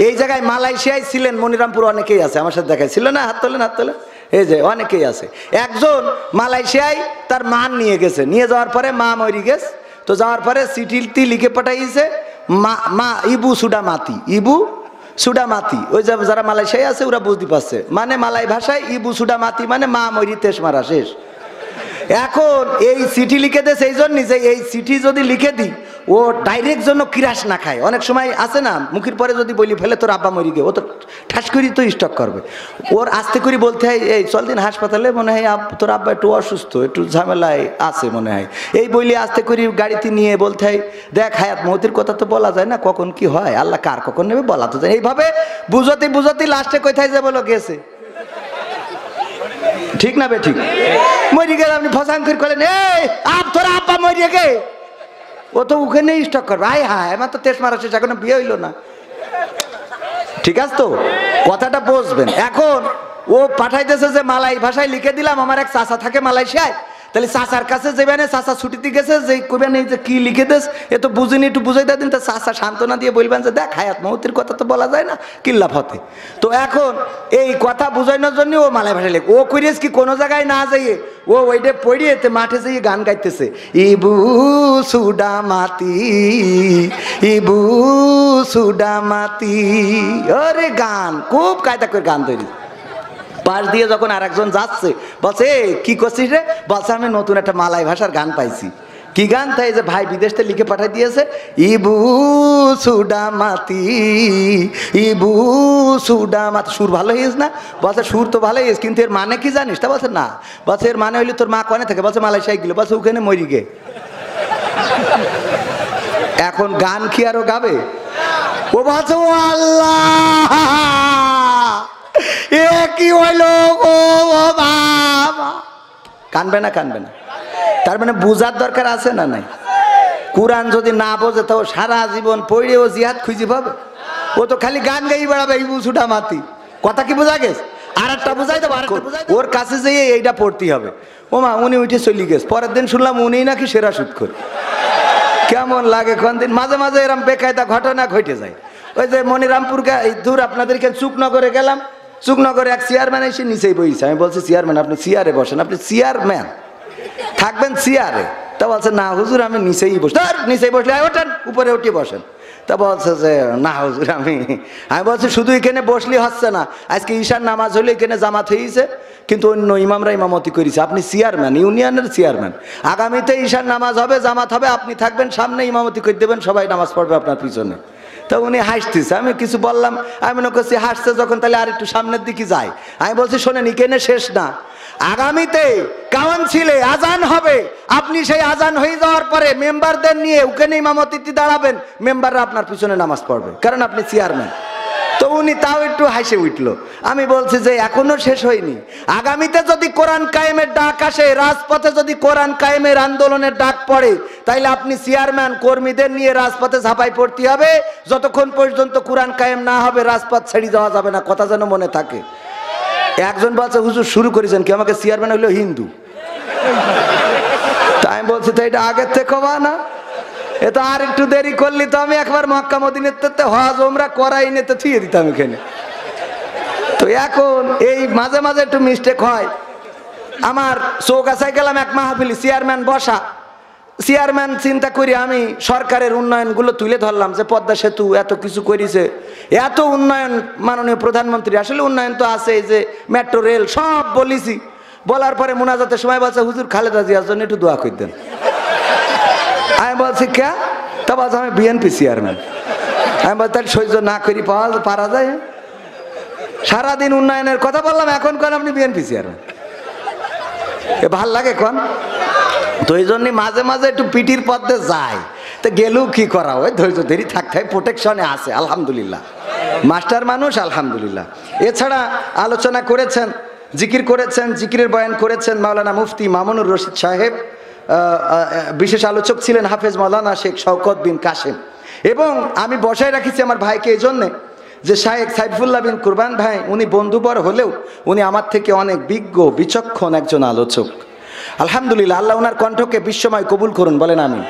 এই জায়গায় মালয়েশিয়ায় ছিলেন মনিরামপুর অনেকেই আছে, আমার সাথে দেখায় ছিল না, হাত তোলেন হাত তোলেন, এই যে অনেকেই আছে। একজন মালয়েশিয়ায় তার মা নিয়ে গেছে, নিয়ে যাওয়ার পরে মা মরি গেছে, তো যাওয়ার পরে চিঠিটি লিখে পাঠাইছে মা ইবু সুডামাতি, ইবু সুডামাতি। ওই যে যারা মালয়েশিয়ায় আছে ওরা বুঝতে পারছে, মানে মালাই ভাষায় ইবু সুডামাতি মানে মা মরি তেস মারা শেষ। এখন এই চিঠি লিখে দেয় সেই জন্য যে এই চিঠি যদি লিখে দিই ও ডাইরেক্ট জন্য কিরাস না খায়। অনেক সময় আছে না মুখের পরে যদি বলি ফেলে তোর আব্বা মরি গে, ও তো ঠাস করি তো স্টক করবে। ওর আস্তে করে বলতে হয় এই চল দিন হাসপাতালে, মনে হয় তোর আব্বা একটু অসুস্থ, একটু ঝামেলায় আছে মনে হয়, এই বলি আস্তে করে গাড়িতে নিয়ে বলতে হয় দেখ হায়াত মৌতের কথা তো বলা যায় না, কখন কি হয় আল্লাহ কার কখন নেবে বলা তো যায়। এইভাবে বুঝতে বুঝতে লাস্টে কোথায় যে বলো গেছে, ঠিক না বে ঠিক? মরি গেলে আপনি ফসাং করে করেন এই তোর আব্বা মরিয়ে গে, ও তো ওখানে স্টক করবে। আয় হায় আমার তো তেজ মারা শেষ, এখনো বিয়ে হইলো না। ঠিক আছে তো কথাটা বুঝবেন। এখন ও পাঠাইতেছে যে মালাই ভাষায় লিখে দিলাম, আমার এক চাচা থাকে মালয়েশিয়ায়, তাহলে চাচার কাছে যাবেন, চাচা ছুটিতে গেছে যে কইবেন এই যে কি লিখে দেস এ তো বুঝিনি, একটু বুঝাই দিন। তা চাচা সান্ত্বনা দিয়ে বলবেন যে দেখ হায়াত মৌতের কথা তো বলা যায় না, কিল্লা ফতে। তো এখন এই কথা বুঝানোর জন্য ও মালাই ভাষায় লেখ, ও করিস কি কোনো জায়গায় না যাইয়ে ও ওইটা পড়িয়ে মাঠে যেয়ে গান গাইতেছে, ইবু সুডামাতি ইবু সুডামাতি। ওরে গান খুব কায়দা করে গান তৈরি। পাশ দিয়ে যখন আর একজন যাচ্ছে বলছে কি করছিস রে, বলছে আমি নতুন একটা মালাই ভাষার গান পাইছি। কি গান? তাই যে ভাই বিদেশ থেকে লিখে পাঠিয়ে দিয়েছে, ইবু সুডামাতি ইবু সুডামাতি। সুর ভালো হয়েছ না? বলছে সুর তো ভালো হয়েছে, কিন্তু এর মানে কি জানিস? তা বলছে না। বলছে এর মানে হইলে তোর মা কনে থাকে? বলছে মালয়েশিয়ায় গেল। বলছে ওখানে মরি গে। এখন গান কি আরো গাবে? ও বলছে ও আল্লাহ এ কি হইলো ও বাবা। কানবে না কানবে না? তার মানে বুঝার দরকার আছে না নাই? কোরআন যদি না বোঝে তো সারা জীবন পড়ে ও জিহাদ খুঁজে পাবে? ও তো খালি গান গাই বেড়াবে এই বুঝুটা মাতি। কথা কি বোঝা গেছে? আর একটা বুঝাই দেবো, ওর কাছে যেয়ে এইটা পড়তেই হবে। ও মা উনি উঠে চলে গেছে, পরের দিন শুনলাম উনি নাকি সেরা সুদ করে। কেমন লাগে কোন দিন? মাঝে মাঝে এরকম বেকায়দা ঘটনা ঘটে যায়। ওই যে মনিরামপুর দূর আপনাদেরকে চুকনগরে গেলাম, চুকনগরে এক চেয়ারম্যান এসে নিচেই বইছে। আমি বলছি চেয়ারম্যান আপনি চেয়ারে বসেন, আপনি চেয়ারম্যান থাকবেন চেয়ারে? তা বলছে না হুজুর আমি নিচেই বসে। নিচেই বসলে ওঠেন উপরে উঠে বসেন। তা বলছে যে না হুজুর আমি বলছি শুধু এখানে বসলে হচ্ছে না, আজকে ঈশার নামাজ হলে এখানে জামাত হয়েছে, কিন্তু অন্য ইমামরা ইমামতি করেছে, আপনি চেয়ারম্যান, ইউনিয়নের চেয়ারম্যান। আগামীতে ঈশার নামাজ হবে, জামাত হবে, আপনি থাকবেন সামনে, ইমামতি করে দেবেন, সবাই নামাজ পড়বে আপনার পিছনে। তা উনি হাসতেছে, আমি কিছু বললাম, আমি মনে করছি হাসছে যখন তাহলে আর একটু সামনের দিকে যাই। আমি বলছি শোনেন এখানে শেষ না, আগামীতে কাউন্সিলে আজান হবে, আপনি সেই আজান হয়ে যাওয়ার পরে মেম্বারদের নিয়ে ওখানে ইমামতিতে দাঁড়াবেন, মেম্বাররা আপনার পিছনে নামাজ পড়বে, কারণ আপনি চেয়ারম্যান। তো উনি তাও একটু হাসে উঠলো। আমি বলছি যে এখনো শেষ হয়নি, আগামীতে যদি কোরআন কায়েমের ডাক আসে, রাজপথে যদি কোরআন কায়েমের আন্দোলনের ডাক পড়ে, তাইলে আপনি চেয়ারম্যান কর্মীদের নিয়ে রাজপথে ঝাঁপাই পড়তে হবে। যতক্ষণ পর্যন্ত কোরআন কায়েম না হবে রাজপথ ছেড়ে যাওয়া যাবে না, কথা যেন মনে থাকে। একজন বলছে হুজুর শুরু করেছেন কি, আমাকে চেয়ারম্যান হইলো হিন্দু। তাই আমি বলছি তো এটা আগের থেকে হবা না, এ তো আর একটু দেরি করলি তো আমি একবার মক্কা মদিনাতে হজ ওমরা করাই নিতে থুয়ে দিতাম এখানে। তো এখন এই মাঝে মাঝে একটু মিস্টেক হয়। আমার চৌকাছায় গেলাম এক মাহফিল, চেয়ারম্যান বসা, চেয়ারম্যান চিন্তা করি আমি সরকারের উন্নয়নগুলো তুলে ধরলাম, যে পদ্মা সেতু এত কিছু করেছে, এত উন্নয়ন মাননীয় প্রধানমন্ত্রী, আসলে উন্নয়ন তো আছে, যে মেট্রো রেল সব বলেছি। বলার পরে মোনাজাতের সময় বলছে হুজুর খালেদা জিয়ার জন্য একটু দোয়া করে দেন। আমি বলছি কে? তা বলছে আমি বিএনপি চেয়ারম্যান। আমি বলছি তাহলে সহ্য না করি পারা যায়? সারাদিন উন্নয়নের কথা বললাম, এখন কোন আপনি বিএনপি চেয়ারম্যান? এ ভাল লাগে কোন? তো এই জন্য মাঝে মাঝে একটু পিটির পথে যায়, তো গেলেও কি করা, ওই ধৈর্য ধরি থাকতে হয়, প্রোটেকশনে আছে আলহামদুলিল্লাহ, মাস্টার মানুষ আলহামদুলিল্লাহ। এছাড়া আলোচনা করেছেন, জিকির করেছেন, জিকিরের বয়ান করেছেন মাওলানা মুফতি মামুনুর রশিদ সাহেব, বিশেষ আলোচক ছিলেন হাফেজ মাওলানা শেখ শওকত বিন কাশেম। এবং আমি বসায় রাখিছি আমার ভাইকে এই জন্যে যে শায়েখ সাইফুল্লাহ বিন কুরবান ভাই উনি বন্ধুবর হলেও উনি আমার থেকে অনেক বিজ্ঞ বিচক্ষণ একজন আলোচক। আলহামদুলিল্লাহ, আল্লাহ ওনার কণ্ঠকে বিশ্বময় কবুল করুন, বলেন আমিন।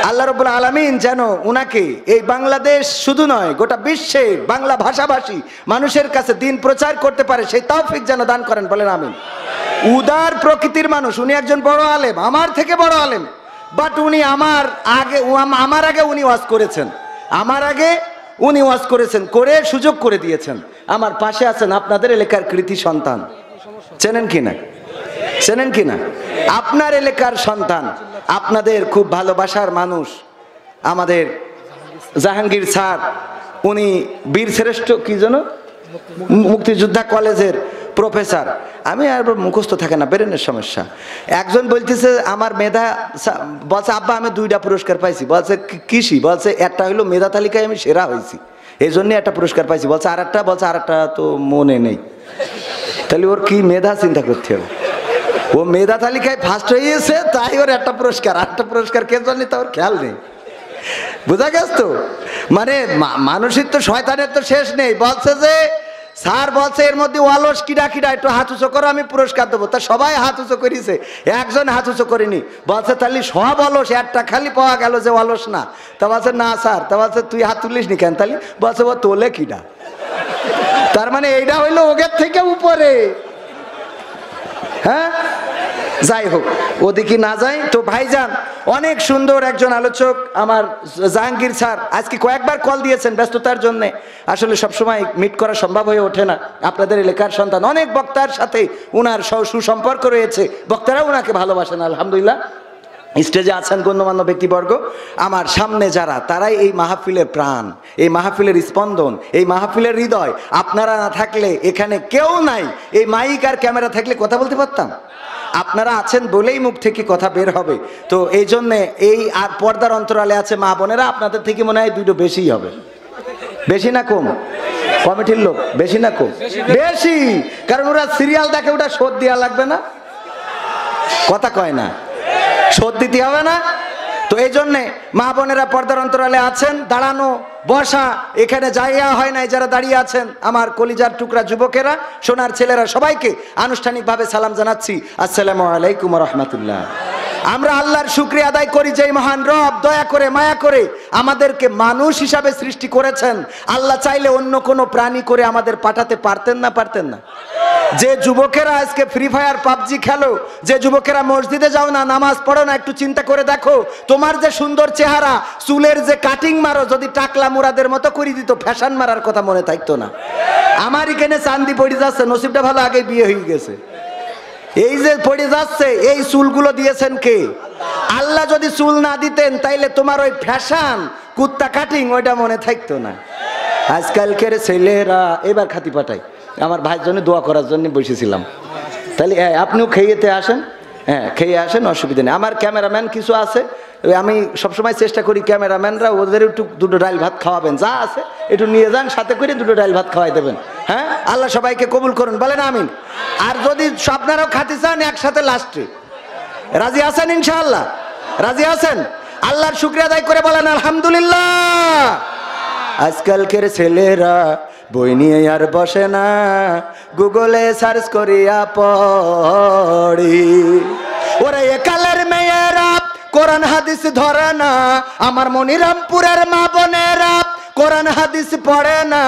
আল্লাহ রাব্বুল আলামিন যেন উনাকে এই বাংলাদেশ শুধু নয় গোটা বিশ্বে বাংলা ভাষাভাষী মানুষের কাছে দিন প্রচার করতে পারে সেই তৌফিক যেন দান করেন, বলেন আমিন। উদার প্রকৃতির মানুষ, উনি একজন বড় আলেম, আমার থেকে বড় আলেম, বাট উনি আমার আগে উনি ওয়াজ করেছেন, আমার আগে উনি ওয়াজ করেছেন, করে সুযোগ করে দিয়েছেন। আমার পাশে আছেন আপনাদের এলাকার কৃতি সন্তান, চেনেন কিনা, চেনেন কিনা? আপনার এলাকার সন্তান, আপনাদের খুব ভালোবাসার মানুষ, আমাদের জাহাঙ্গীর স্যার, উনি বীর শ্রেষ্ঠ কি যেন মুক্তিযোদ্ধা কলেজের প্রফেসর। আমি আর মুখস্থ থাকে না, ব্রেনের সমস্যা। একজন বলতেছে আমার মেধা, বলছে আব্বা আমি 2টা পুরস্কার পাইছি, বলছে কৃষি, বলছে একটা হলো মেধা তালিকায় আমি সেরা হয়েছি, এই জন্য একটা পুরস্কার পাইছি, বলছে আরেকটা তো মনে নেই। তাহলে ওর কি মেধা চিন্তা করতে হবে, ও মেধা তালিকায় ফার্স্ট হয়েছে তাই ওর একটা পুরস্কার, আরেকটা পুরস্কার কে জানি তা ওর খেয়াল নেই। বুঝা গেছ তো? মানে মানুষের তো শয়তানের তো শেষ নেই। বলছে যে স্যার বলছে এর মধ্যে অলস কিডা একটু হাত উঁচু করো, আমি পুরস্কার দেবো। তা সবাই হাত উঁচু করেছে, একজন হাত উঁচু করেনি। বলছে তাহলে সব অলস, একটা খালি পাওয়া গেল যে অলস না। তা বলছে না স্যার, তা বলছে তুই হাত তুলিস নি কেন? তাহলে বলছে ও তোলে কিডা, তার মানে এইটা হইলো ওগের থেকে উপরে। হ্যাঁ, যাই হোক, ওদিকে না যাই তো। ভাইজান অনেক সুন্দর একজন আলোচক আমার জাহাঙ্গীর স্যার, আজকে কয়েকবার কল দিয়েছেন ব্যস্ততার জন্য, আসলে সবসময় মিট করা সম্ভব হয়ে ওঠে না। আপনাদের এলাকার সন্তান, অনেক বক্তার সাথে উনার সুসম্পর্ক রয়েছে, বক্তারা উনাকে ভালোবাসেন আলহামদুলিল্লাহ। স্টেজে আছেন গণ্যমান্য ব্যক্তিবর্গ, আমার সামনে যারা, তারাই এই মাহফিলের প্রাণ, এই মাহফিলের স্পন্দন, এই মাহফিলের হৃদয়। আপনারা না থাকলে এখানে কেউ নাই। এই মাইক আর ক্যামেরা থাকলে কথা বলতে পারতাম? আপনারা আছেন বলেই মুখ থেকে কথা বের হবে। তো এই জন্যে এই আর পর্দার অন্তরালে আছে মা বোনেরা, আপনাদের থেকে মনে হয় 2টো বেশিই হবে। বেশি না কম? কমিটির লোক বেশি না কম? বেশি, কারণ ওরা সিরিয়াল দেখে, ওটা শোধ দেওয়া লাগবে না, কথা কয় না, শোধ দিতে হবে না। তো এই জন্যে মা বোনেরা পর্দার অন্তরালে আছেন, দাঁড়ানো বসা এখানে জায়গা হয় নাই, যারা দাঁড়িয়ে আছেন আমার কলিজার টুকরা যুবকেরা, সোনার ছেলেরা, সবাইকে আনুষ্ঠানিকভাবে সালাম জানাচ্ছি, আসসালামু আলাইকুম ওয়া রাহমাতুল্লাহ। আমরা আল্লাহর শুকরিয়া আদায় করি যে মহান রব দয়া করে মায়া করে আমাদেরকে মানুষ হিসাবে সৃষ্টি করেছেন। আল্লাহ চাইলে অন্য কোনো প্রাণী করে আমাদের পাঠাতে পারতেন না? পারতেন না? যে যুবকেরা আজকে ফ্রি ফায়ার পাবজি খেলো, যে যুবকেরা মসজিদে যাও না, নামাজ পড়ো না, একটু চিন্তা করে দেখো, তোমার যে সুন্দর চেহারা, চুলের যে কাটিং মারো, যদি টাকলা মুরাদের মতো করে দিত, ফ্যাশন মারার কথা মনে থাকতো না। আমার এখানে চান্দি পড়ে যাচ্ছে, নসিবটা ভালো, আগে বিয়ে হয়ে গেছে। এই যে পড়ে যাচ্ছে, এই চুলগুলো দিয়েছেন কে? আল্লাহ যদি চুল না দিতেন তাইলে তোমার ওই ফ্যাশন কুত্তা কাটিং ওইটা মনে থাকতো না। আজকালকের ছেলেরা, এবার খাতি পাঠাই, আমার ভাইয়ের জন্য দোয়া করার জন্য বসেছিলাম। তাহলে আপনিও খেয়েতে আসেন, হ্যাঁ খেয়ে আসেন, অসুবিধা নেই। আমার ক্যামেরাম্যান কিছু আছে, আমি সবসময় চেষ্টা করি ক্যামেরাম্যানরা ওদের একটু 2টো ডাল ভাত খাওয়াবেন, যা আছে একটু নিয়ে যান, সাথে করে 2টো ডাল ভাত খাওয়াই দেবেন। হ্যাঁ, আল্লাহ সবাইকে কবুল করুন, বলেন আমিন। আর যদি আপনারাও খাতে চান একসাথে লাস্টে, রাজি আছেন? ইনশাআল্লাহ রাজি আছেন? আল্লাহর শুকরিয়া আদায় করে বলেন আলহামদুলিল্লাহ। আজকালকের ছেলেরা বই নিয়ে আর বসে না, গুগলে সার্চ করিয়া পড়ি। ওরে একালের মেয়েরা কোরআন হাদিস ধরে না, আমার মনিরামপুরের মা বোনেরা কোরআন হাদিস পড়ে না,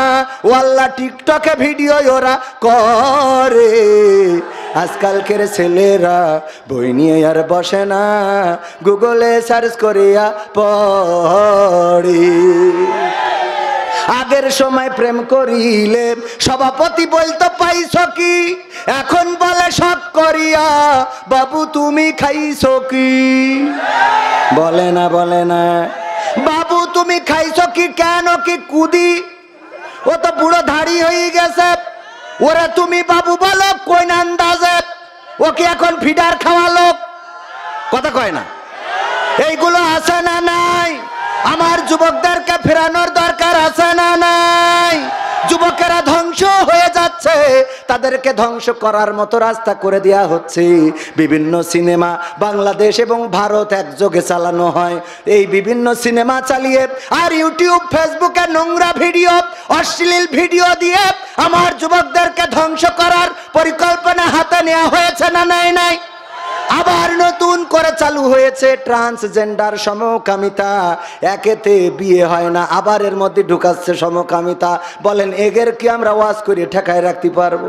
ও আল্লাহ টিকটকে ভিডিও ওরা করে। আজকালকের ছেলেরা বই নিয়ে আর বসে না, গুগলে সার্চ করিয়া পড়ি। আগের সময় প্রেম করিলে সভাপতি বলতো পাইছো কি, এখন বলে শখ করিয়া বাবু তুমি খাইছো কি? বলে না, বলে না, বাবু তুমি খাইছো কি? কেন কি কুদি? ও তো বুড়ো ধাড়ি হয়ে গেছে, ওরে তুমি বাবু বলো কোন আন্দাজে? ও কি এখন ফিডার খাওয়া লোক? কথা কয় না। এইগুলো আছে না নাই? আমার যুবকদেরকে ফেরানোর দরকার আছে না নাই? যুবকেরা ধ্বংস হয়ে যাচ্ছে, তাদেরকে ধ্বংস করার মতো রাস্তা করে দেয়া হচ্ছে। বিভিন্ন সিনেমা বাংলাদেশ এবং ভারত একযোগে চালানো হয়। এই বিভিন্ন সিনেমা চালিয়ে আর ইউটিউব ফেসবুকে নোংরা ভিডিও, অশ্লীল ভিডিও দিয়ে আমার যুবকদেরকে ধ্বংস করার পরিকল্পনা হাতে নেওয়া হয়েছে না নাই? নাই। আবার নতুন করে চালু হয়েছে ট্রান্সজেন্ডার সমকামিতা, একেতে বিয়ে হয় না আবার এর মধ্যে ঢুকাচ্ছে সমকামিতা। বলেন এগের কি আমরা ওয়াজ করে ঠেকায় রাখতে পারবো?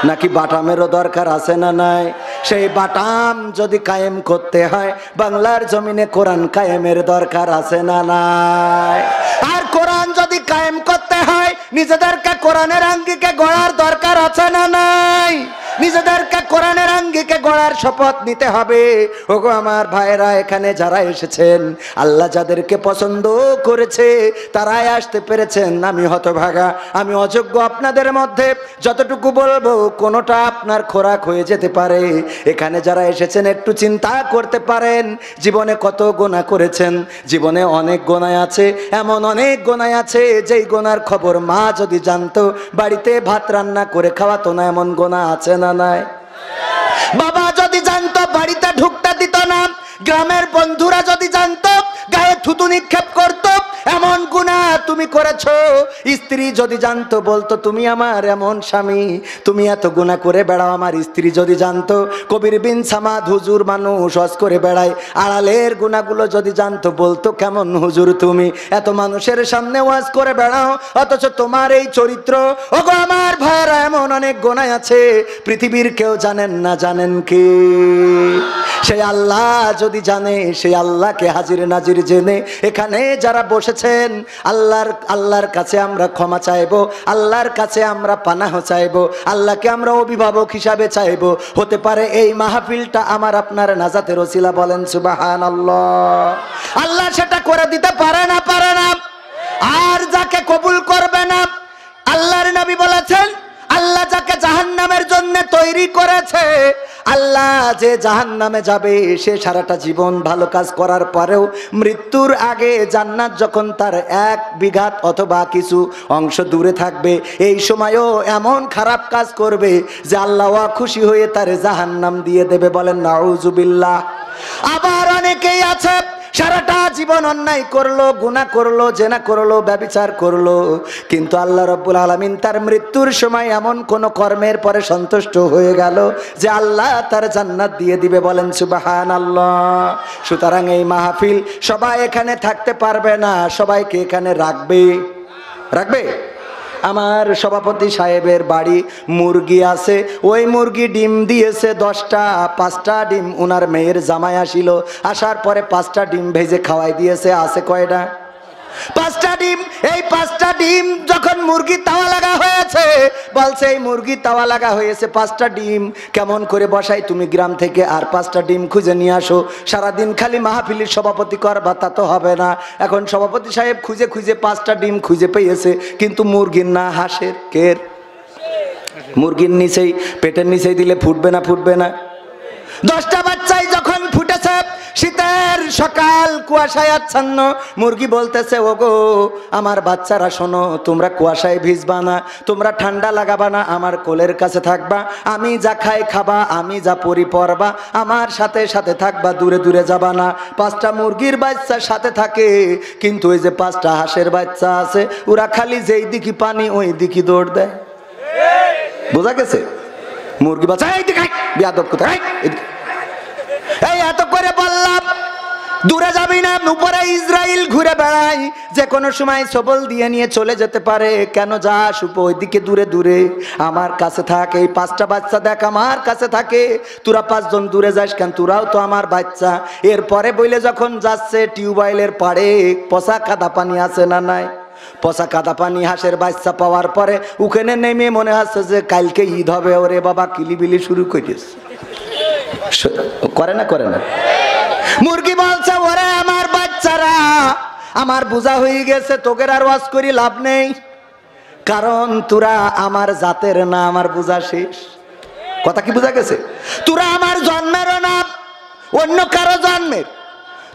নাকি বাটামেরও দরকার আছে না নাই? সেই বাটাম যদি কায়েম করতে হয় বাংলার জমিনে কোরআন কায়েমের দরকার আছে না নাই? আর কোরআন যদি কায়েম করতে হয় নিজেদেরকে কোরআনের আঙ্গিকে গড়ার দরকার আছে না নাই? নিজেদেরকে কোরআনের আঙ্গিকে গড়ার শপথ নিতে হবে। ওগো আমার ভাইরা, এখানে যারা এসেছেন আল্লাহ যাদেরকে পছন্দ করেছে তারাই আসতে পেরেছেন। আমি হতভাগা, আমি অযোগ্য। আপনাদের মধ্যে যতটুকু বলবো কোনোটা আপনার খোরাক হয়ে যেতে পারে। এখানে যারা এসেছেন একটু চিন্তা করতে পারেন জীবনে কত গোনা করেছেন। জীবনে অনেক গোনায় আছে, এমন অনেক গোনায় আছে যেই গোনার খবর মা যদি জানতো বাড়িতে ভাত রান্না করে খাওয়াতো না, এমন গোনা আছে না নাই? বাবা যদি জানতো বাড়িতে ঢুকতে দিত না, গ্রামের বন্ধুরা যদি জানতো গায়ে থুতু নিক্ষেপ করতো, এমন গুনাহ তুমি করেছো। স্ত্রী যদি জানতো বলতো তুমি আমার এমন স্বামী, তুমি এত গুনাহ করে বেড়াও। আমার স্ত্রী যদি জানতো কবির বিন সামাদ হুজুর মানুষ হজ করে বেড়ায়, আড়ালের গুনাহগুলো যদি জানতো বলতো কেমন হুজুর তুমি এত মানুষের সামনে ওয়াজ করে বেড়াও, অথচ তোমার এই চরিত্র। ওগো আমার ভাইয়েরা, এমন অনেক গুনাহ আছে পৃথিবীর কেউ জানেন না। জানেন কি? সেই আল্লাহ যদি জানে, সেই আল্লাহকে হাজির নাজির জেনে এখানে যারা বসেছেন আল্লাহর কাছে আমরা ক্ষমা চাইবো, আল্লাহর কাছে আমরা পানাহ চাইবো, আল্লাহকে আমরা অভিভাবক হিসাবে চাইবো। হতে পারে এই মাহফিলটা আমার আপনার নাজাতের ওসিলা। বলেন সুবহানাল্লাহ। আল্লাহ সেটা করে দিতে পারে না, পারে না। আর যাকে কবুল করবে না, আল্লাহর নবী বলেছেন আল্লাহ যাকে জাহান্নামের জন্য তৈরি করেছে, আল্লাহ যে জাহান্নামে যাবে সে সারাটা জীবন ভালো কাজ করার পরেও মৃত্যুর আগে জান্নাত যখন তার 1 বিঘাত অথবা কিছু অংশ দূরে থাকবে, এই সময়ও এমন খারাপ কাজ করবে যে আল্লাহ খুশি হয়ে তার জাহান্নাম দিয়ে দেবে। বলেন নাউজুবিল্লাহ। আবার অনেকেই আছে সারাটা জীবন অন্যায় করলো, গুনাহ করলো, জেনা করলো, ব্যভিচার করলো, কিন্তু আল্লাহ রাব্বুল আলামিন তার মৃত্যুর সময় এমন কোন কর্মের পরে সন্তুষ্ট হয়ে গেল যে আল্লাহ তার জান্নাত দিয়ে দিবে। বলেন সুবহানাল্লাহ। সুতরাং এই মাহফিল সবাই এখানে থাকতে পারবে না, সবাইকে এখানে রাখবে। আমার সভাপতি সাহেবের বাড়ি মুরগি আছে, ওই মুরগি ডিম দিয়েছে 10টা। 5টা ডিম ওনার মেয়ের জামাই আসিল, আসার পরে 5টা ডিম ভেজে খাওয়াই দিয়েছে। আছে কয়টা? 5টা ডিম। এই 5টা ডিম যখন মুরগি তাওয়া লাগা হয়েছে, বলছে এই মুরগি তাওয়া লাগা হয়েছে, 5টা ডিম কেমন করে বসাই? তুমি গ্রাম থেকে আর 5টা ডিম খুঁজে নিয়ে আসো। সারাদিন খালি মাহফিলের সভাপতি করবা তা তো হবে না। এখন সভাপতি সাহেব খুঁজে খুঁজে 5টা ডিম খুঁজে পেয়েছে, কিন্তু মুরগির না হাঁসের। কের? মুরগির নিচেই, পেটের নিচেই দিলে ফুটবে না? ফুটবে না? 10টা বাচ্চাই যখন ফুটেছে, শীতের সকাল, কুয়াশায় আচ্ছন্ন, মুরগি বলতেছে ওগো আমার বাচ্চারা শোনো, তোমরা কুয়াশায় ভিজবা না, তোমরা ঠান্ডা লাগাবা না, আমার কোলের কাছে থাকবা, আমি যা খাই খাবা, আমি যা পরি পরবা, আমার সাথে সাথে থাকবা, দূরে দূরে যাবা না। 5টা মুরগির বাচ্চা সাথে থাকে, কিন্তু ওই যে 5টা হাঁসের বাচ্চা আছে ওরা খালি যেই দিকে পানি ওই দিকে দৌড় দেয়। বোঝা গেছে? মুরগি বাচ্চা এই দিকে বিয়াদব কোথায়, এই এত করে বললাম দূরে যাবি না, উপরে ইসরাইল ঘুরে বেড়াই, যে কোনো সময় সবল দিয়ে নিয়ে চলে যেতে পারে। কেন যাস ওইদিকে দূরে দূরে? আমার কাছে থাক। এই 5টা বাচ্চা দেখ আমার কাছে থাকে, তোরা 5 জন দূরে যাস কেন? তোরাও তো আমার বাচ্চা। এরপরে বইলে যখন যাচ্ছে টিউবওয়েলের পাড়ে পচা কাদা পানি আছে না নাই? পচা কাদা পানি হাঁসের বাচ্চা পাওয়ার পরে ওখানে নেমে মনে হচ্ছে যে কালকে ঈদ হবে, ওরে বাবা কিলিবিলি শুরু করেছে। করে না? করে না? মুরগি বলছে ওরে আমার বাচ্চারা, আমার বোঝা হয়ে গেছে, তোদের আর ওয়াজ করি লাভ নেই, কারণ তোরা আমার জাতের না, আমার বোঝা শেষ। কথা কি বোঝা গেছে? তোরা আমার জন্মেরও না, অন্য কারো জন্মের।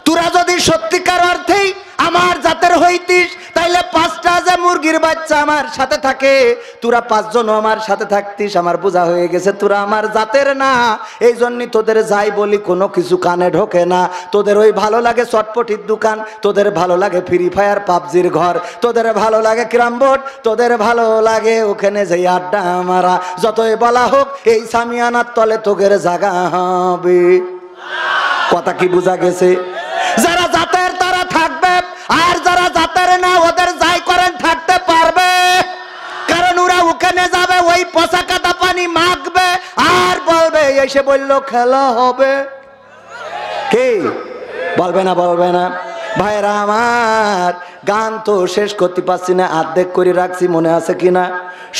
তোরা যদি সত্যিকার অর্থেই আমার জাতের হইতিস তাইলে 5টা যে মুরগির বাচ্চা আমার সাথে থাকে, তোরা 5 জন আমার সাথে থাকতিস। আমার বোঝা হয়ে গেছে তোরা আমার জাতের না, এই জন্যই তোদের যাই বলি কোনো কিছু কানে ঢোকে না। তোদের ওই ভালো লাগে চটপটির দোকান, তোদের ভালো লাগে ফ্রি ফায়ার পাবজির ঘর, তোদের ভালো লাগে ক্যারাম বোর্ড, তোদের ভালো লাগে ওখানে যে আড্ডা মারা। যতই বলা হোক এই সামিয়ানার তলে তোদের জায়গা হবে। কথা কি বোঝা গেছে? যারা জাতের তারা থাকবে, আর যারা জাতের না ওদের যাই করেন থাকতে পারবে, কারণ ওরা ওখানে যাবে ওই পচা কাদা পানি মাখবে আর বলবে এসে বললো খেলা হবে। কি বলবে না? বলবে না? ভাইরা আমার, গান তো শেষ করতে পারছি না, অর্ধেক করে রাখছি, মনে আছে কিনা?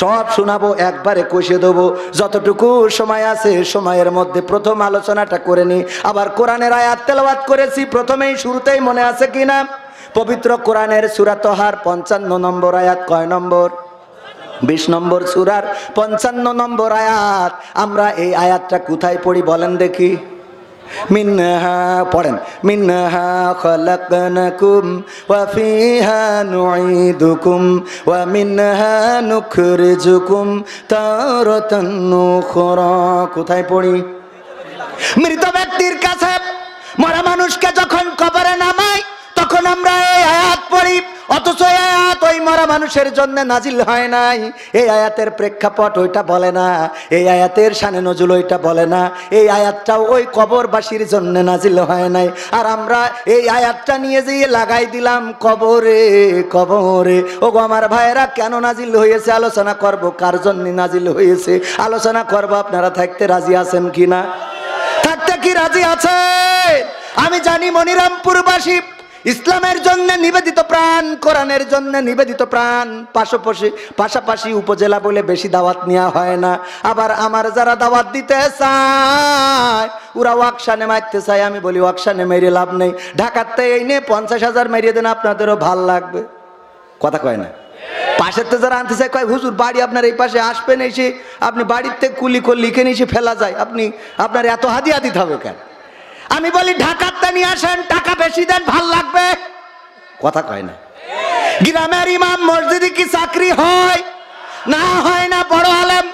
সব শোনাবো, একবারে কষে দেবো। যতটুকু সময় আছে সময়ের মধ্যে প্রথম আলোচনাটা করে নি। আবার কোরআনের আয়াত তেলাওয়াত করেছি প্রথমেই, শুরুতেই, মনে আছে কিনা? পবিত্র কোরআনের সূরা তহার 55 নম্বর আয়াত, কয় নম্বর? 20 নম্বর সূরার 55 নম্বর আয়াত। আমরা এই আয়াতটা কোথায় পড়ি বলেন দেখি? মিনহা, পড়েন, মিনহা খলাকনাকুম ওয়া ফিহা নুঈদুকুম ওয়া মিনহা নুখরিজুকুম তারাতান উখরা। কোথায় পড়ি? মৃত ব্যক্তির কাছে, মরা মানুষকে যখন কবরে নামাই তখন আমরা এই আয়াত পড়ি। অথচ এই আয়াত ওই মরা মানুষের জন্য নাজিল হয় নাই। এই আয়াতের প্রেক্ষাপট ওইটা বলে না, এই আয়াতের শানে নজুল ওইটা বলে না। এই আয়াতটাও ওই কবরবাসীর জন্য নাজিল হয় নাই। আর আমরা এই আয়াতটা নিয়ে যেয়ে লাগাই দিলাম কবরে কবরে। ওগো আমার ভাইয়েরা, কেন নাজিল হয়েছে আলোচনা করব, কার জন্য নাজিল হয়েছে আলোচনা করব। আপনারা থাকতে রাজি আছেন কিনা? থাকতে কি রাজি আছে? আমি জানি মনিরামপুরবাসী ইসলামের জন্য নিবেদিত প্রাণ, কোরআনের জন্য নিবেদিত প্রাণ। পাশাপাশি উপজেলা বলে বেশি দাওয়াত নেওয়া হয় না। আবার আমার যারা দাওয়াত দিতে চায় ওরা ওয়াকশানে মারতে চায়। আমি বলি ওয়াকশানে মেরে লাভ নেই, ঢাকাতে এই নিয়ে 50,000 মেরিয়ে দেন, আপনাদেরও ভাল লাগবে। কথা কয় না? পাশের তো যারা আনতে চায় কয় হুজুর বাড়ি আপনার এই পাশে, আসবেন এসে আপনি বাড়িতে কুলি করে লিখে নিয়ে এসে ফেলা যায়, আপনি আপনার এত হাদিয়া দিতে হবে কেন? আমি বলি ঢাকাতে নিয়ে আসেন, টাকা বেশি দেন, ভাল লাগবে। কথা কয় না? গ্রামের ইমাম মসজিদে কি চাকরি হয়? না হয় না। বড় আলেম,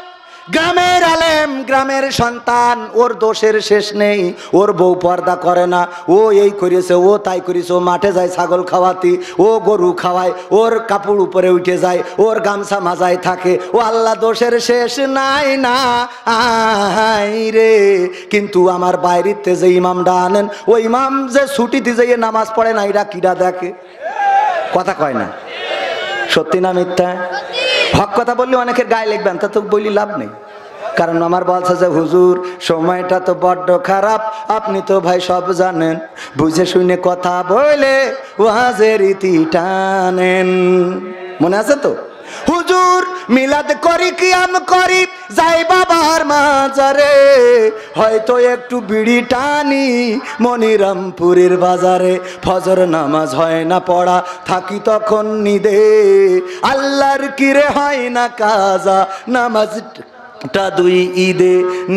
গ্রামের আলেম, গ্রামের সন্তান, ওর দোষের শেষ নেই। ওর বউ পর্দা করে না, ও এই করেছে, ও তাই করেছে, ও মাঠে যায় ছাগল খাওয়াতি, ও গরু খাওয়ায়, ওর কাপড় উপরে উঠে যায়, ওর গামছা মাজায় থাকে, ও আল্লাহ দোষের শেষ নাই না আই রে। কিন্তু আমার বাইরেতে যে ইমামটা আনেন, ওই ইমাম যে ছুটিতে যেয়ে নামাজ পড়ে না, এরা কিরা দেখে? কথা কয় না? সত্যি না মিথ্যা? হক কথা বললে অনেকের গায়ে লিখবেন, তা তো বলি লাভ নেই। কারণ আমার বলছে যে হুজুর সময়টা তো বড্ড খারাপ, আপনি তো ভাই সব জানেন, বুঝে শুনে কথা বলে ওয়াজের রীতি টানেন। মনে আছে তো? হুজুর মিলাদ করি, কিয়াম করি, যাই বাবার মাজারে, হয়তো একটু বিড়ি টানি মনিরামপুরের বাজারে। ফজর নামাজ হয় না পড়া, থাকি তখন নিদে, আল্লাহর কিরে হয় না কাজা, নামাজ টা 2 ঈদে।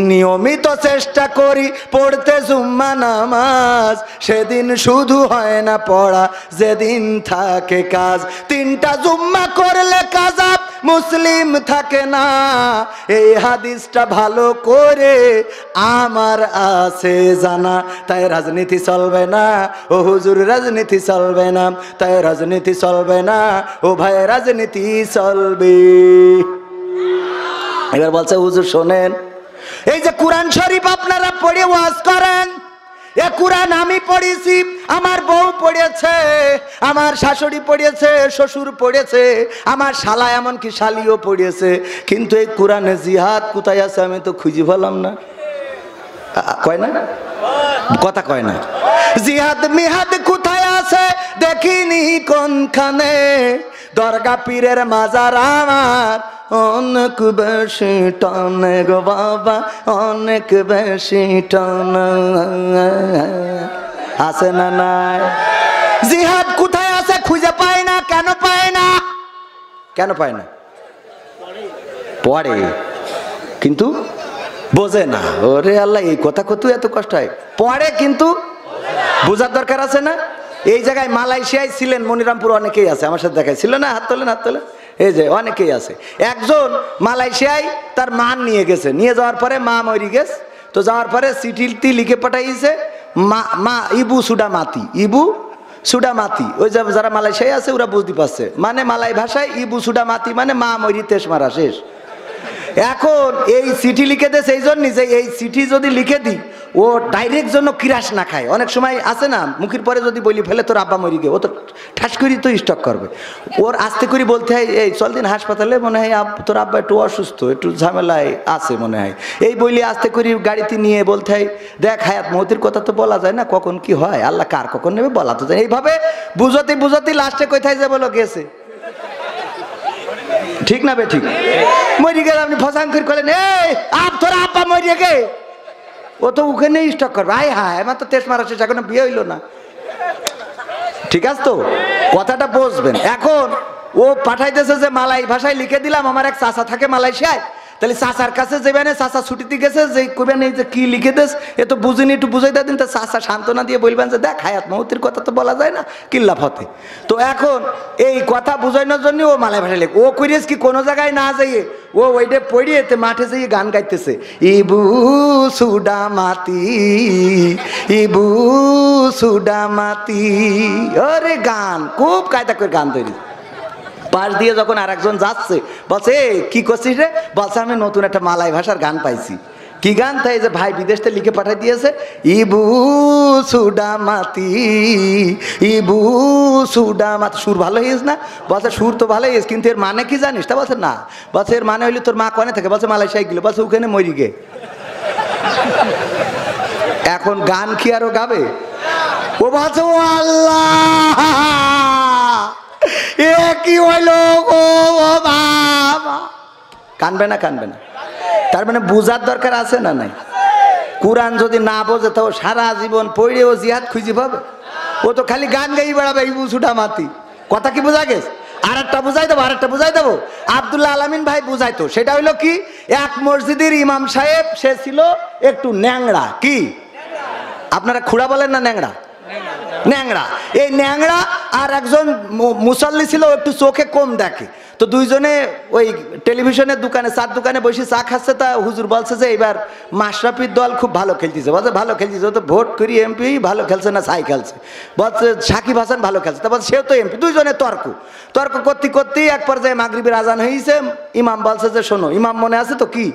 নিয়মিত চেষ্টা করি পড়তে জুম্মা নামাজ, সেদিন শুধু হয় না পড়া, যেদিন থাকে কাজ। 3টা জুম্মা করলে কাজা মুসলিম থাকে না, এই হাদিসটা ভালো করে আমার আছে জানা। তাই রাজনীতি চলবে না ও হুজুর, রাজনীতি চলবে না, তাই রাজনীতি চলবে না ও ভাই, রাজনীতি চলবে। এবার বলছে হুজুর শোনেন, এই যে কোরআন শরীফ আপনারা পড়ে ওয়াজ করেন, এ কোরআন আমি পড়েছি, আমার বউ পড়েছে, আমার শাশুড়ি পড়েছে, শ্বশুর পড়েছে, আমার শালা এমনকি শালিও পড়েছে, কিন্তু এই কোরআনে জিহাদ কোথায় আছে আমি তো খুঁজে পেলাম না। কয় না? কথা কয় না? জিহাদ মিহাদ কোথায় আছে দেখিনি কোনখানে, দরগা পীরের মাজার আমার অনেক বেশি টানে গো বাবা, অনেক বেশি টানে। আছে না নাই? জিহাদ কোথায় আছে খুঁজে পায় না। কেন পায় না? কেন পায় না? পড়ে কিন্তু বোঝে না। ওরে আল্লাহ, এই কথা কত এত কষ্ট হয়। পড়ে কিন্তু বোঝার দরকার আছে না? এই জায়গায় মালয়েশিয়ায় ছিলেন মনিরামপুর অনেকেই আছে, আমার সাথে দেখাই ছিল না, হাত তোলেন হাত তোলেন, এই যে অনেকেই আছে। একজন মালয়েশিয়ায় তার মা নিয়ে গেছে, নিয়ে যাওয়ার পরে মা মরি গেছে, তো যাওয়ার পরে চিঠিটি লিখে পাঠাইছে মা ইবু সুডা মাতি, ইবু সুডা মাতি। ওই যে যারা মালয়েশিয়ায় আছে ওরা বুঝতে পারছে, মানে মালাই ভাষায় ইবু সুডা মাতি মানে মা মরি তেস মারা শেষ। এখন এই চিঠি লিখে দেয় সেই জন্য যে এই চিঠি যদি লিখে দিই ও ডাইরেক্ট জন্য কিরাস না খায়। অনেক সময় আছে না মুখের পরে যদি বলি ফেলে তোর আব্বা মরি গে, ও তো ঠাস করি তো স্টক করবে। ওর আস্তে করে বলতে হয় এই চল দিন হাসপাতালে, মনে হয় তোর আব্বা একটু অসুস্থ, একটু ঝামেলায় আছে মনে হয়, এই বলি আস্তে করে গাড়িতে নিয়ে বলতে হয় দেখ হায়াত মৌতের কথা তো বলা যায় না, কখন কি হয় আল্লাহ কার কখন নেবে বলা তো যায়। এইভাবে বুঝতে বুঝতে লাস্টে কোথায় যে বলো গেছে, ঠিক না বে ঠিক? মরি গেলে আপনি ফসাঙ্কির করেন এই তোর আব্বা মরিয়ে গে, ও তো ওখানে স্টক করবে। আয় হায় আমার তো তেজ মারা শেষ, এখনো বিয়ে হইলো না। ঠিক আছে তো, কথাটা বুঝবেন। এখন ও পাঠাইতেছে যে মালাই ভাষায় লিখে দিলাম, আমার এক চাচা থাকে মালয়েশিয়ায়, তাহলে চাচার কাছে যাবেন, চাচা ছুটিতে গেছে যে কইবেন এই যে কি লিখে দেস এ তো বুঝিনি, একটু বুঝাই দিন। তা চাচা সান্ত্বনা দিয়ে বলবেন যে দেখ হায়াত মৌতের কথা তো বলা যায় না, কিল্লা ফতে। তো এখন এই কথা বুঝানোর জন্য ও মালাই ভাষায় লেখ। ও করিস কি কোনো জায়গায় না যাইয়ে ও ওইটা পড়িয়ে মাঠে যেয়ে গান গাইতেছে, ইবু সুডা মাতি ইবু সুডা মাতি। ওরে গান খুব কায়দা করে গান তৈরি। পাশ দিয়ে যখন আর একজন যাচ্ছে বলছে কি করছিস রে, বলছে আমি নতুন একটা মালাই ভাষার গান পাইছি। কি গান? তাই যে ভাই বিদেশ থেকে লিখে পাঠিয়ে দিয়েছে, ইবু সুডা মাতি ইবু সুডা মাতি। সুর ভালো হয়েছ না? বলছে সুর তো ভালো হয়েছে, কিন্তু এর মানে কি জানিস? তা বলছে না। বলছে এর মানে হইলে তোর মা কনে থাকে? বলছে মালয়েশিয়ায় গেল। বলছে ওখানে মরি গে। এখন গান কি আরো গাবে? ও বলছে ও আল্লাহ এ কি হইলো গো বাবা। কানবে না কানবে না? তার মানে বুঝার দরকার আছে না নাই? কোরআন যদি না বোঝে তো সারা জীবন পড়ে ও জিহাদ খুঁজে পাবে? ও তো খালি গান গাই বেড়াবে এই বুঝুটা মাতি। কথা কি বোঝা গেছে? আর একটা বুঝাই দেবো, আর একটা বুঝাই দেবো। আব্দুল্লাহ আলামিন ভাই বুঝাইতো, সেটা হইলো কি, এক মসজিদের ইমাম সাহেব সে ছিল একটু ন্যাংরা। কি আপনারা খুড়া বলেন না ন্যাংরা? ন্যাংরা। এই ন্যাংরা আর একজন মুসল্লি ছিল একটু চোখে কম দেখে। তো দুইজনে ওই টেলিভিশনের দোকানে চার দোকানে বসে চা খাচ্ছে। তা হুজুর বলছে যে এবার মাশরাফির দল খুব ভালো খেলতেছে। বলছে ভালো খেলতেছে, ও তো ভোট করি এমপি, ভালো খেলছে না ছাই খেলছে। বলছে সাকিব হাসান ভালো খেলছে। তা বলছে সেও তো এমপি। দুইজনে তর্ক তর্ক করতে করতেই এক পর্যায়ে মাগরিবের আজান হয়েছে। ইমাম বলছে যে শোনো, ইমাম মনে আছে তো? কি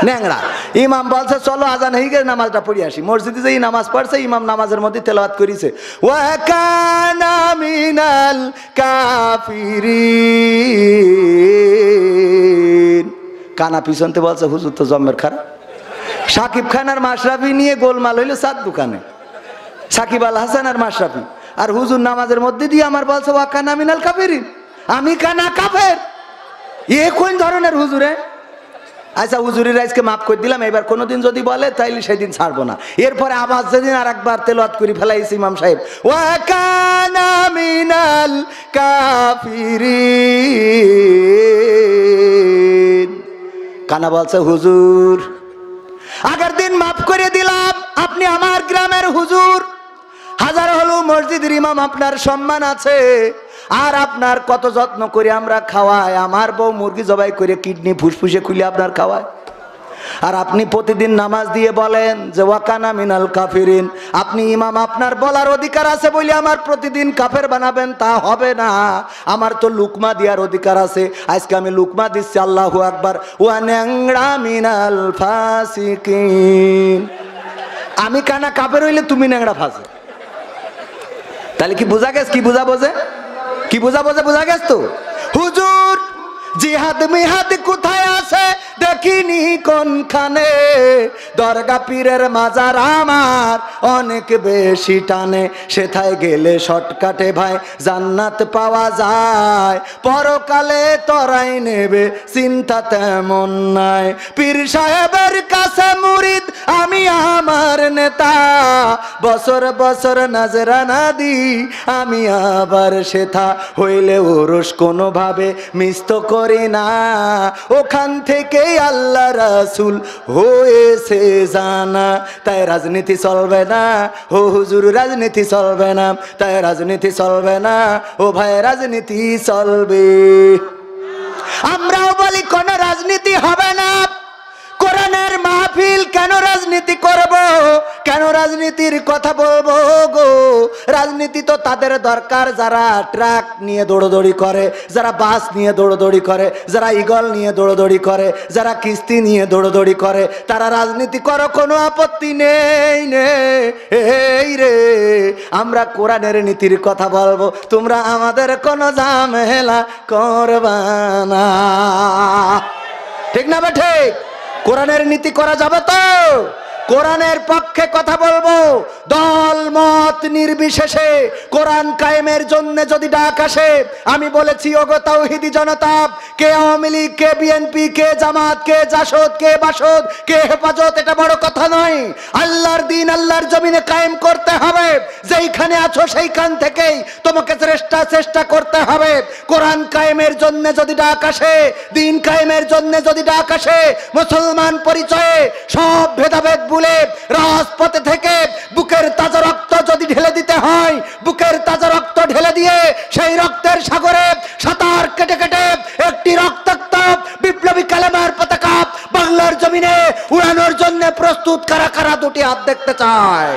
ন্যাংরা। ইমাম বলছে চলো আজান হয়ে গেছে, নামাজটা পড়ে আসি। মসজিদে যেই নামাজ পড়ছে, ইমাম নামাজের মধ্যে তেলাওয়াত করেছে, ওয়া কানা মিনাল কাফিরিন। কানা পিছনতে বলছে হুজুর তো জম্মের খারাপ। সাকিব খান আর মাশরাফি নিয়ে গোলমাল হইলো চার দোকানে, সাকিব আল হাসান আর মাশরাফি। আর হুজুর নামাজের মধ্যে দিয়ে আমার বলছে ওয়া কানা মিনাল কাফিরিন, আমি কানা কাফের। এ কোন ধরনের হুজুরে? আচ্ছা হুজুরের আজকে মাফ করে দিলাম, এবার কোনোদিন যদি বলে তাইলে সেদিন ছাড়বো না। এরপরে আবার যেদিন আর একবার তেলাওয়াত করে ফেলাইছে ইমাম সাহেব, ওয়া কানা মিনাল কাফিরিন। কানা বলছে হুজুর আগের দিন মাফ করে দিলাম, আপনি আমার গ্রামের হুজুর, হাজার হলো মসজিদের ইমাম, আপনার সম্মান আছে। আর আপনার কত যত্ন করে আমরা খাওয়াই, আমার বউ মুরগি জবাই করে কিডনি ফুসফুসে খুলে আপনার খাওয়ায়। আর আপনি প্রতিদিন নামাজ দিয়ে বলেন যে ওয়াকানা মিনাল কাফিরিন। আপনি ইমাম, আপনার বলার অধিকার আছে বলে আমার প্রতিদিন কাফের বানাবেন তা হবে না। আমার তো লুকমা দেওয়ার অধিকার আছে, আজকে আমি লুকমা দিচ্ছি। আল্লাহু আকবার। ওয়া ন্যাংরা মিনাল ফাসিকিন। আমি কানা কাফের হইলে তুমি ন্যাংরা ফাঁসে। তাহলে কি বোঝা গেছে? কি বোঝা বোঝে? কি বোঝা বোঝে? বোঝা গেছে তো? হুজুর জিহাদ মিহাদ কোথায় আছে দেখিনি কোনখানে, দরগা পীরের মাজার আমার অনেক বেশি টানে, সেথায় গেলে শর্টকাটে ভাই জান্নাত পাওয়া যায়, পরকালে তরাই নেবে চিন্তা তেমন নাই। পীর সাহেবের কাছে মুরিদ আমি আমার নেতা, বছর বছর নাজরানা দি আমি আবার সেথা, হইলে ওরস কোনোভাবে মিস তো করি না, ওখান থেকে আল্লাহ রাসূল হয়েছে জানা। তাই রাজনীতি চলবে না ও হুজুর, রাজনীতি চলবে না, তাই রাজনীতি চলবে না ও ভাই, রাজনীতি চলবে। আমরাও বলি কোন রাজনীতি হবে না, কোরআনের মাহফিল কেন রাজনীতি করব? কেন রাজনীতির কথা বলবো গো? রাজনীতি তো তাদের দরকার যারা ট্রাক নিয়ে দৌড়দৌড়ি করে, যারা বাস নিয়ে দৌড়দৌড়ি করে, যারা ইগল নিয়ে দৌড়দৌড়ি করে, যারা কিস্তি নিয়ে দৌড়দৌড়ি করে, তারা রাজনীতি করো, কোনো আপত্তি নেই এই রে। আমরা কোরআনের নীতির কথা বলবো, তোমরা আমাদের কোনো ঝামেলা করবা না। ঠিক না ঠিক? কোরআনের নীতি করা যাবে তো? কোরআনের পক্ষে কথা বলবো, দল মত নির্বিশেষে কোরআন কায়েমের জন্য যদি ডাক আসে, আমি বলেছি ওগো তাওহীদি জনতা, কে আওয়ামী লীগ, কে বিএনপি, কে জামাত, কে জাসদ, কে বাসদ, কে হেফাজত, এটা বড় কথা নয়। আল্লাহর দিন আল্লাহর জমিনে কায়েম করতে হবে। যেইখানে আছো সেইখান থেকেই তোমাকে চেষ্টা করতে হবে। কোরআন কায়েমের জন্য যদি ডাক আসে, দিন কায়েমের জন্য যদি ডাক আসে, মুসলমান পরিচয়ে সব ভেদাভেদ ভুলে রাজপথে থেকে বুকের তাজা রক্ত যদি ঢেলে দিতে হয়, বুকের তাজা রক্ত ঢেলে দিয়ে সেই রক্তের সাগরে সাঁতার কেটে কেটে একটি রক্তাক্ত বিপ্লবী কালেমার পতাকা বাংলার জমিনে উড়ানোর জন্য প্রস্তুত কারা কারা দুটি হাত দেখতে চায়?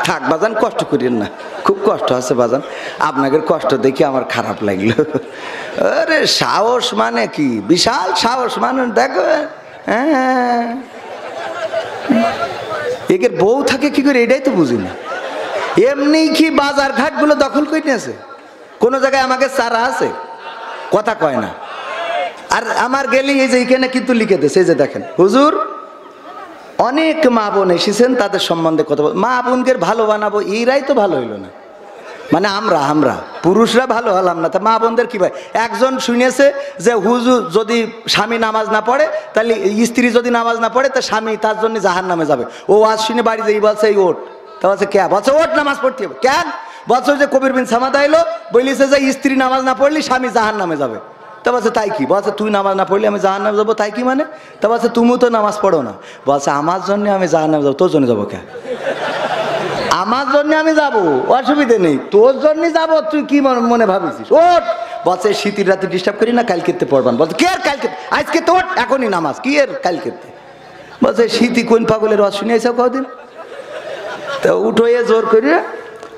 থাক বাজান, কষ্ট করেন না, খুব কষ্ট আছে বাজান, আপনাদের কষ্ট দেখে আমার খারাপ লাগলো। আরে সাহস মানে কি, বিশাল সাহস মানে দেখো। হ্যাঁ, একের বউ থাকে কি করে এটাই তো বুঝি না। এমনি কি বাজার ঘাটগুলো দখল করে নিয়েছে? কোনো জায়গায় আমাকে চারা আছে? কথা কয় না। আর আমার গেলি এই যে এখানে কিন্তু লিখে দিয়েছে, এই যে দেখেন হুজুর, অনেক মা বোন এসেছেন, তাদের সম্বন্ধে কথা বল। মা বোনকে ভালো বানাবো, এরাই তো ভালো হইলো না। মানে আমরা পুরুষরা ভালো হলাম না, তা মা বোনদের কি ভাই? একজন শুনেছে যে হুজুর যদি স্বামী নামাজ না পড়ে, তাহলে স্ত্রী যদি নামাজ না পড়ে, তা স্বামী তার জন্য জাহান্নামে যাবে। ও আজ শুনে বাড়ি যেই বলছে এই ওঠ, তা বলছে কে? বলছে ওঠ, নামাজ পড়তে হবে। কেন? বলছে যে কবির বিন সামাদা এলো, বলিছে যে স্ত্রী নামাজ না পড়লে স্বামী জাহান্নামে যাবে। তা বলছে তাই কি? বলছে তুই নামাজ না পড়লে আমি জাহান্নামে যাবো, তাই কি মানে? তা বলছে তুমিও তো নামাজ পড়ো না। বলছে আমার জন্য আমি জাহান্নামে যাবো, তোর জন্য যাবো কে? আমার জন্য আমি যাবো, অসুবিধে নেই, তোর জন্য যাবো, তুই কি মনে ভাবিছিস? ওঠ। বলছে শীতের রাতে ডিস্টার্ব করি না, কালকেতে পড়বান। বলছে কে আর কালকে? আজকে তো ওঠ, এখনই নামাজ, কি এর কালকেতে? বলছে শীতই কোন পাগলের রস শুনে আইসা কদিন? তা উঠোয়ে জোর করে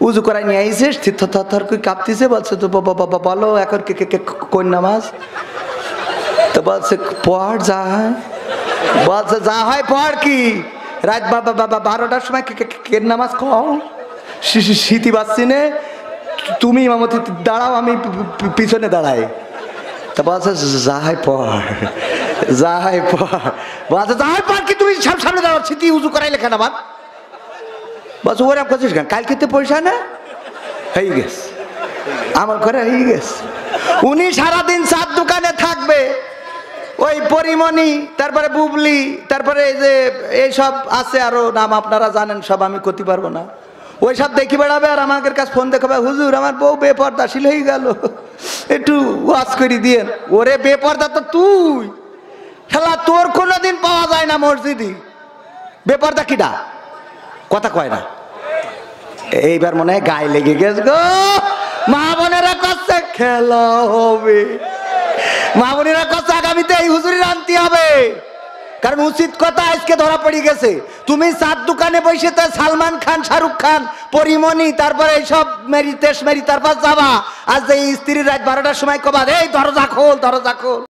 উজু করাই নিয়ে আইসে, থর করে কাঁপতেছে। বলছে তো বলো এখন কোন নামাজ? তো বলছে পড় যা হয়। বলছে যা হয় পড় কি? রাত 12টার সময় কে নামাজ খাও? শীতি বাচ্চি নে, তুমি ইমামতি দাঁড়াও, আমি পিছনে দাঁড়াই। তা বলছে যা হয় পড়, যা হয় পড়। বলছে যা হয় পড় কি? তুমি সামনে দাঁড়াও, শীতি উজু করাইলে কেন আবার? বলছে ওরা করছিস কেন? কালকে তো পয়সা না হয়ে গেছে, আমার ঘরে হয়ে গেছে। উনি সারাদিন চার দোকানে থাকবে, ওই পরিমণি, তারপরে বুবলি, তারপরে এই যে এইসব আছে আরো নাম আপনারা জানেন, সব আমি করতে পারবো না। ওই সব দেখি বেড়াবে আর আমাদের কাছে ফোন দেখাবে, হুজুর আমার বউ বেপর্দাশীল হয়ে গেল, একটু ওয়াজ করে দিয়েন। ওরে বেপর্দা তো তুই, খেলা তোর কোনোদিন পাওয়া যায় না মসজিদে। বেপর্দা কিডা? কথা কয় না। এইবার মনে হয় গায়ে লেগে গেছে গো। মা বোনেরা করছে খেলা হবে, মা বোনেরা করছে আগামীতে এই হুজুরি আনতে হবে। কারণ উচিত কথা আজকে ধরা পড়ে গেছে। তুমি চার দোকানে বসে তো সালমান খান, শাহরুখ খান, পরিমণি, তারপরে এইসব মেরি তেস মেরি, তারপর যাবা। আজ এই স্ত্রীর রাত 12টার সময় কবা এই দরজা খোল, দরজা খোল।